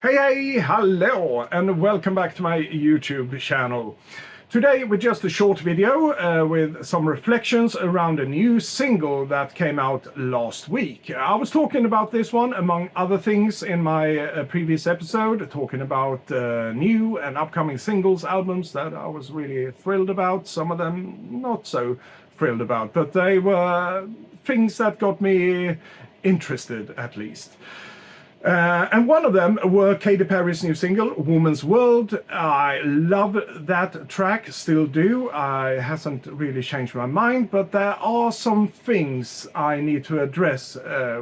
Hey, hello, and welcome back to my YouTube channel. Today with just a short video with some reflections around a new single that came out last week. I was talking about this one among other things in my previous episode, talking about new and upcoming singles, albums that I was really thrilled about, some of them not so thrilled about, but they were things that got me interested at least. And one of them were Katy Perry's new single, Woman's World. I love that track, still do. I hasn't really changed my mind, but there are some things I need to address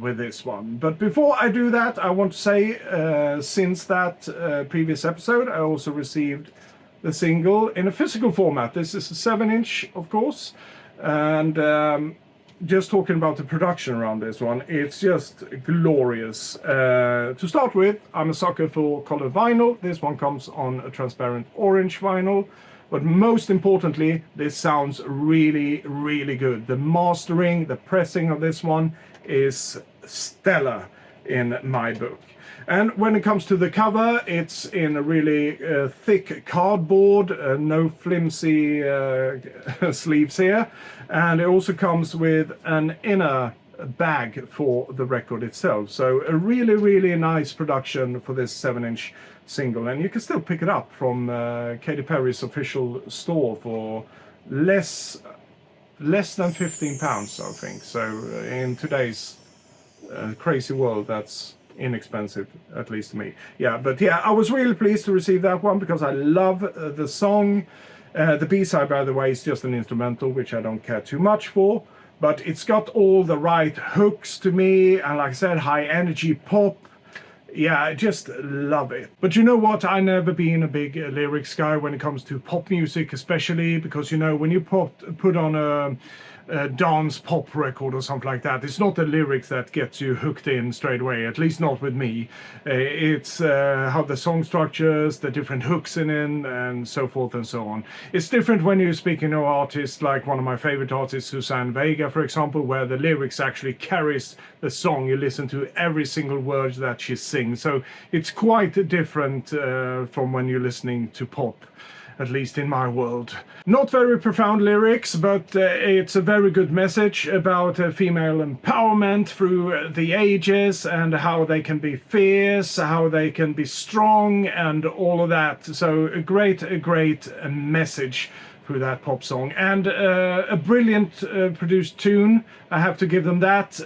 with this one. But before I do that, I want to say, since that previous episode, I also received the single in a physical format. This is a 7-inch, of course, and just talking about the production around this one, it's just glorious. To start with, I'm a sucker for colored vinyl. This one comes on a transparent orange vinyl, but most importantly, this sounds really, really good. The mastering, the pressing of this one is stellar in my book. And when it comes to the cover, it's in a really thick cardboard, no flimsy sleeves here. And it also comes with an inner bag for the record itself. So a really, really nice production for this 7-inch single. And you can still pick it up from Katy Perry's official store for less than £15, I think. So in today's crazy world, that's inexpensive, at least to me. But I was really pleased to receive that one because I love the song. The B-side, by the way, is just an instrumental, which I don't care too much for, but it's got all the right hooks to me, and like I said, high energy pop. I just love it. But you know what? I've never been a big lyrics guy when it comes to pop music, especially because, you know, when you put on a dance pop record or something like that, it's not the lyrics that gets you hooked in straight away, at least not with me. It's how the song structures, the different hooks in it, and so forth and so on. It's different when you're speaking of artists like one of my favorite artists, Susanne Vega, for example, where the lyrics actually carries the song. You listen to every single word that she sings. So it's quite different from when you're listening to pop, at least in my world. Not very profound lyrics, but it's a very good message about female empowerment through the ages and how they can be fierce, how they can be strong, and all of that. So a great message through that pop song, and a brilliant produced tune. I have to give them that.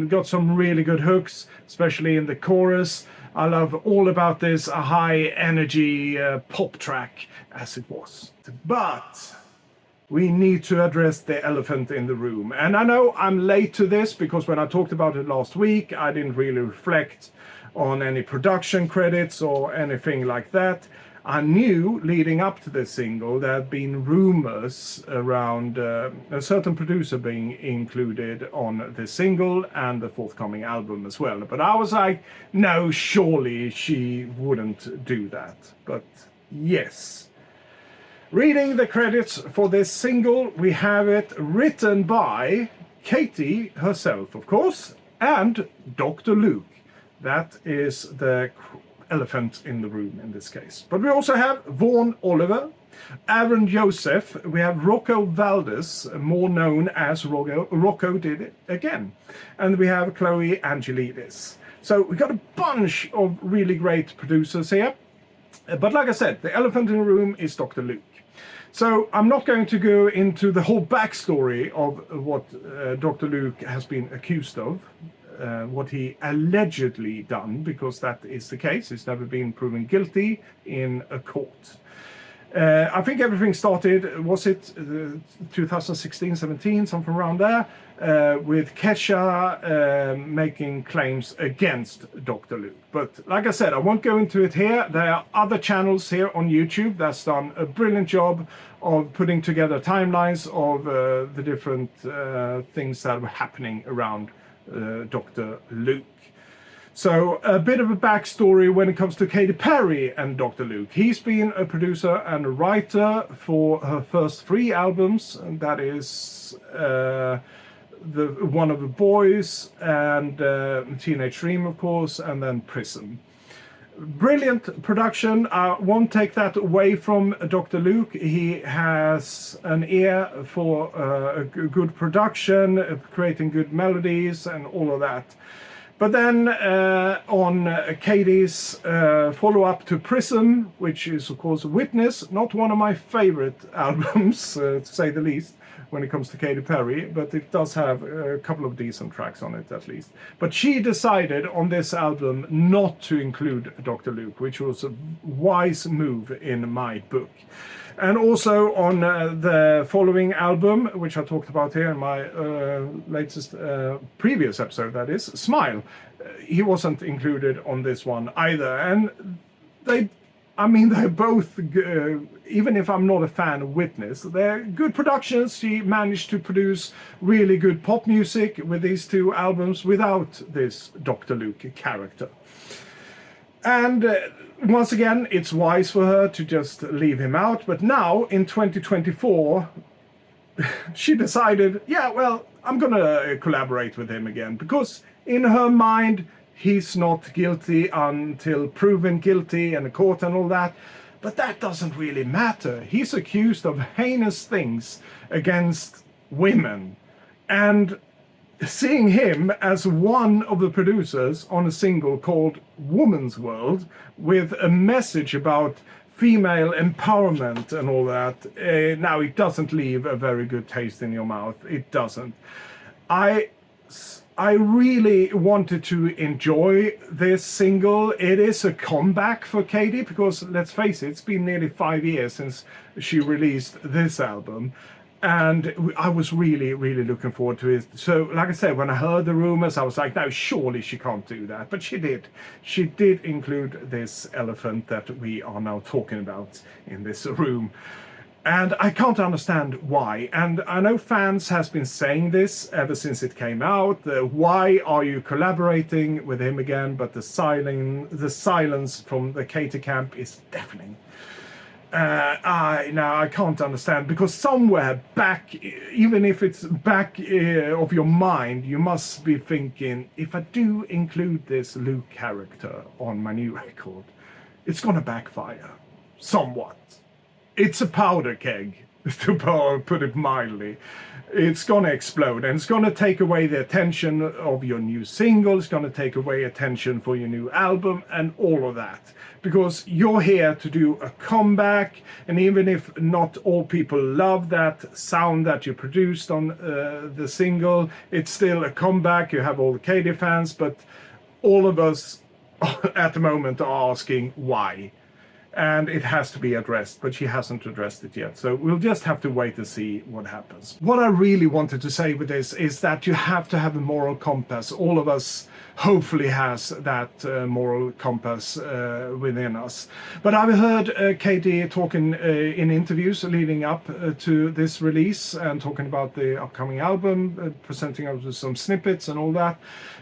Got some really good hooks, especially in the chorus. I love all about this high energy pop track as it was. But we need to address the elephant in the room. And I know I'm late to this because when I talked about it last week, I didn't really reflect on any production credits or anything like that. I knew leading up to this single there had been rumors around a certain producer being included on the single and the forthcoming album as well. But I was like, no, surely she wouldn't do that. But yes. Reading the credits for this single, we have it written by Katy herself, of course, and Dr. Luke. That is the elephant in the room in this case. But we also have Vaughan Oliver, Aaron Joseph, we have Rocco Valdez, more known as Rocco Did It Again, and we have Chloe Angelidis. So we got a bunch of really great producers here. But like I said, the elephant in the room is Dr. Luke. So I'm not going to go into the whole backstory of what Dr. Luke has been accused of, what he allegedly done, because that is the case. He's never been proven guilty in a court. I think everything started, was it 2016, 17, something around there, with Kesha making claims against Dr. Luke. But like I said, I won't go into it here. There are other channels here on YouTube that's done a brilliant job of putting together timelines of the different things that were happening around Dr. Luke. So a bit of a backstory when it comes to Katy Perry and Dr. Luke. He's been a producer and a writer for her first 3 albums, and that is the One of the Boys and Teenage Dream, of course, and then Prism. Brilliant production. I won't take that away from Dr. Luke. He has an ear for good production, creating good melodies and all of that. But then on Katy's follow-up to Prism, which is of course Witness, not one of my favorite albums, to say the least, when it comes to Katy Perry, but it does have a couple of decent tracks on it at least. But she decided on this album not to include Dr. Luke, which was a wise move in my book. And also on the following album, which I talked about here in my latest previous episode, that is, Smile. He wasn't included on this one either. And they're both, even if I'm not a fan of Witness, they're good productions. She managed to produce really good pop music with these two albums without this Dr. Luke character. And once again, it's wise for her to just leave him out. But now, in 2024, she decided, yeah, well, I'm going to collaborate with him again. Because in her mind, he's not guilty until proven guilty in the court and all that. But that doesn't really matter. He's accused of heinous things against women. And seeing him as one of the producers on a single called Woman's World with a message about female empowerment and all that, now it doesn't leave a very good taste in your mouth. It doesn't. I really wanted to enjoy this single. It is a comeback for Katy because, let's face it, it's been nearly 5 years since she released this album. And I was really, really looking forward to it. So, like I said, when I heard the rumors, I was like, no, surely she can't do that. But she did. She did include this elephant that we are now talking about in this room. And I can't understand why. And I know fans has been saying this ever since it came out. Why are you collaborating with him again? But the silence from the Katy camp is deafening. I can't understand, because somewhere back, even if it's back of your mind, you must be thinking, if I do include this Luke character on my new record, it's gonna backfire somewhat. It's a powder keg, to put it mildly. It's gonna explode, and it's gonna take away the attention of your new single. It's gonna take away attention for your new album and all of that, because you're here to do a comeback. And even if not all people love that sound that you produced on the single, it's still a comeback. You have all the Katy fans, but all of us at the moment are asking why. And it has to be addressed, but she hasn't addressed it yet. So we'll just have to wait and see what happens. What I really wanted to say with this is that you have to have a moral compass. All of us hopefully has that moral compass within us. But I've heard Katy talking in interviews leading up to this release and talking about the upcoming album, presenting us with some snippets and all that.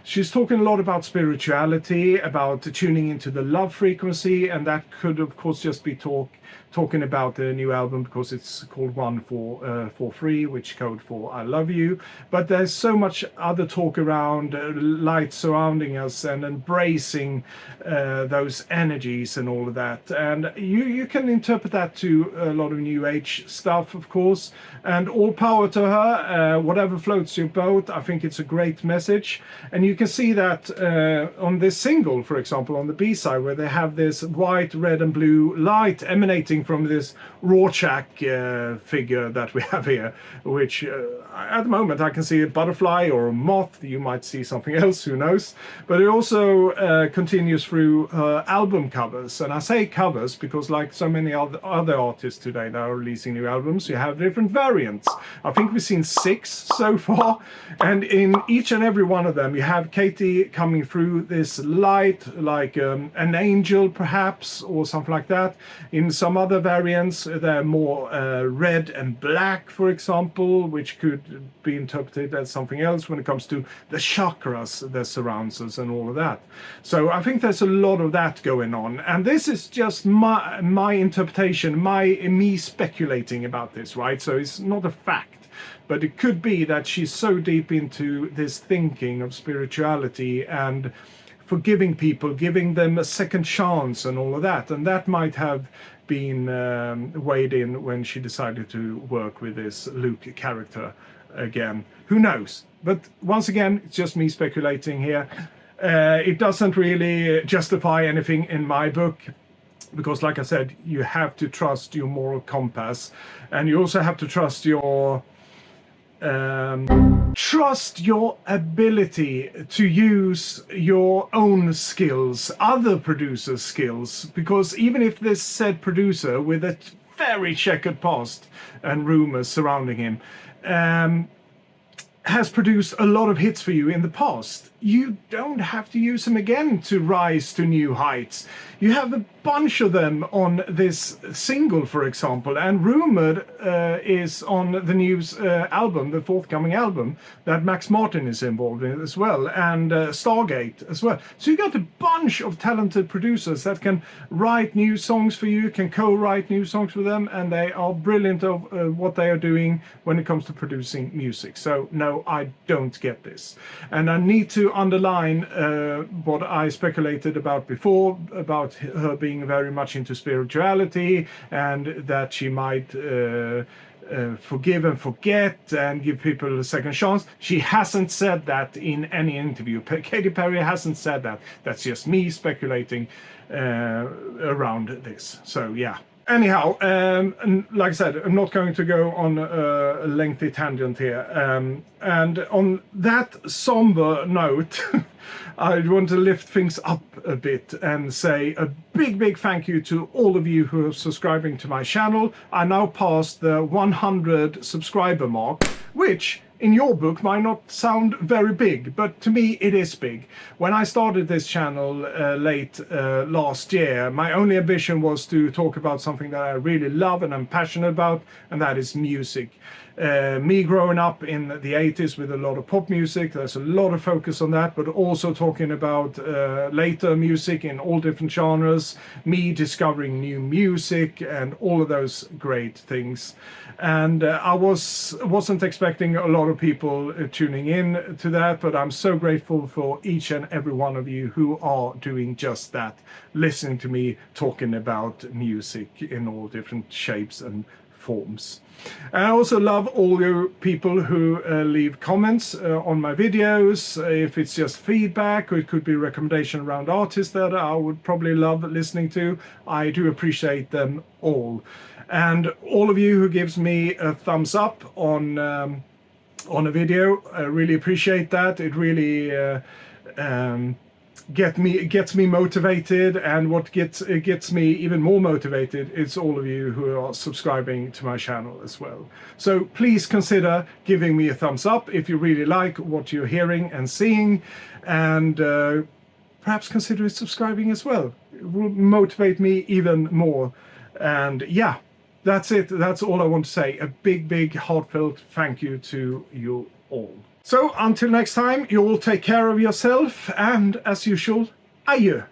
She's talking a lot about spirituality, about tuning into the love frequency, and that could of course just be talking about the new album, because it's called One for Free, which code for I Love You. But there's so much other talk around light surrounding us and embracing those energies and all of that. And you can interpret that to a lot of new age stuff, of course, and all power to her. Whatever floats your boat, I think it's a great message. And you can see that on this single, for example, on the B-side, where they have this white, red and blue light emanating from this Rorschach figure that we have here, which at the moment I can see a butterfly or a moth. You might see something else, who knows. But it also continues through album covers. And I say covers because, like so many other artists today that are releasing new albums, you have different variants. I think we've seen 6 so far, and in each and every one of them you have Katy coming through this light like an angel perhaps, or something like that. In some other variants they're more red and black, for example, which could be interpreted as something else when it comes to the chakras that surrounds us and all of that. So I think there's a lot of that going on, and this is just my interpretation, me speculating about this, right? So it's not a fact, but it could be that she's so deep into this thinking of spirituality and forgiving people, giving them a second chance and all of that. And that might have been weighed in when she decided to work with this Luke character again. Who knows? But once again, it's just me speculating here. It doesn't really justify anything in my book, because like I said, you have to trust your moral compass, and you also have to trust your ability to use your own skills, other producers' skills, because even if this said producer with a very checkered past and rumors surrounding him has produced a lot of hits for you in the past, you don't have to use them again to rise to new heights. You have a bunch of them on this single, for example, and rumored is on the new album, the forthcoming album, that Max Martin is involved in as well, and Stargate as well. So you got a bunch of talented producers that can write new songs for you, can co-write new songs with them, and they are brilliant of what they are doing when it comes to producing music. So no, I don't get this. And I need to underline what I speculated about before, about her being very much into spirituality, and that she might forgive and forget and give people a second chance. She hasn't said that in any interview. Katy Perry hasn't said that. That's just me speculating around this. So yeah. Anyhow, and like I said, I'm not going to go on a lengthy tangent here. And on that somber note, I want to lift things up a bit and say a big thank you to all of you who are subscribing to my channel. I now passed the 100 subscriber mark, which in your book might not sound very big, but to me it is big. When I started this channel late last year, my only ambition was to talk about something that I really love and I'm passionate about, and that is music. Me growing up in the 80s with a lot of pop music, there's a lot of focus on that, but also talking about later music in all different genres, me discovering new music and all of those great things. And I wasn't expecting a lot of people tuning in to that, but I'm so grateful for each and every one of you who are doing just that, listening to me talking about music in all different shapes and forms. And I also love all you people who leave comments on my videos, if it's just feedback or it could be recommendation around artists that I would probably love listening to. I do appreciate them all. And all of you who gives me a thumbs up on a video, I really appreciate that. It really gets me motivated, and what gets me even more motivated is all of you who are subscribing to my channel as well. So please consider giving me a thumbs up if you really like what you're hearing and seeing, and perhaps consider subscribing as well. It will motivate me even more. And yeah, that's it. That's all I want to say. A big heartfelt thank you to you all. So until next time, you all take care of yourself, and as usual, adieu.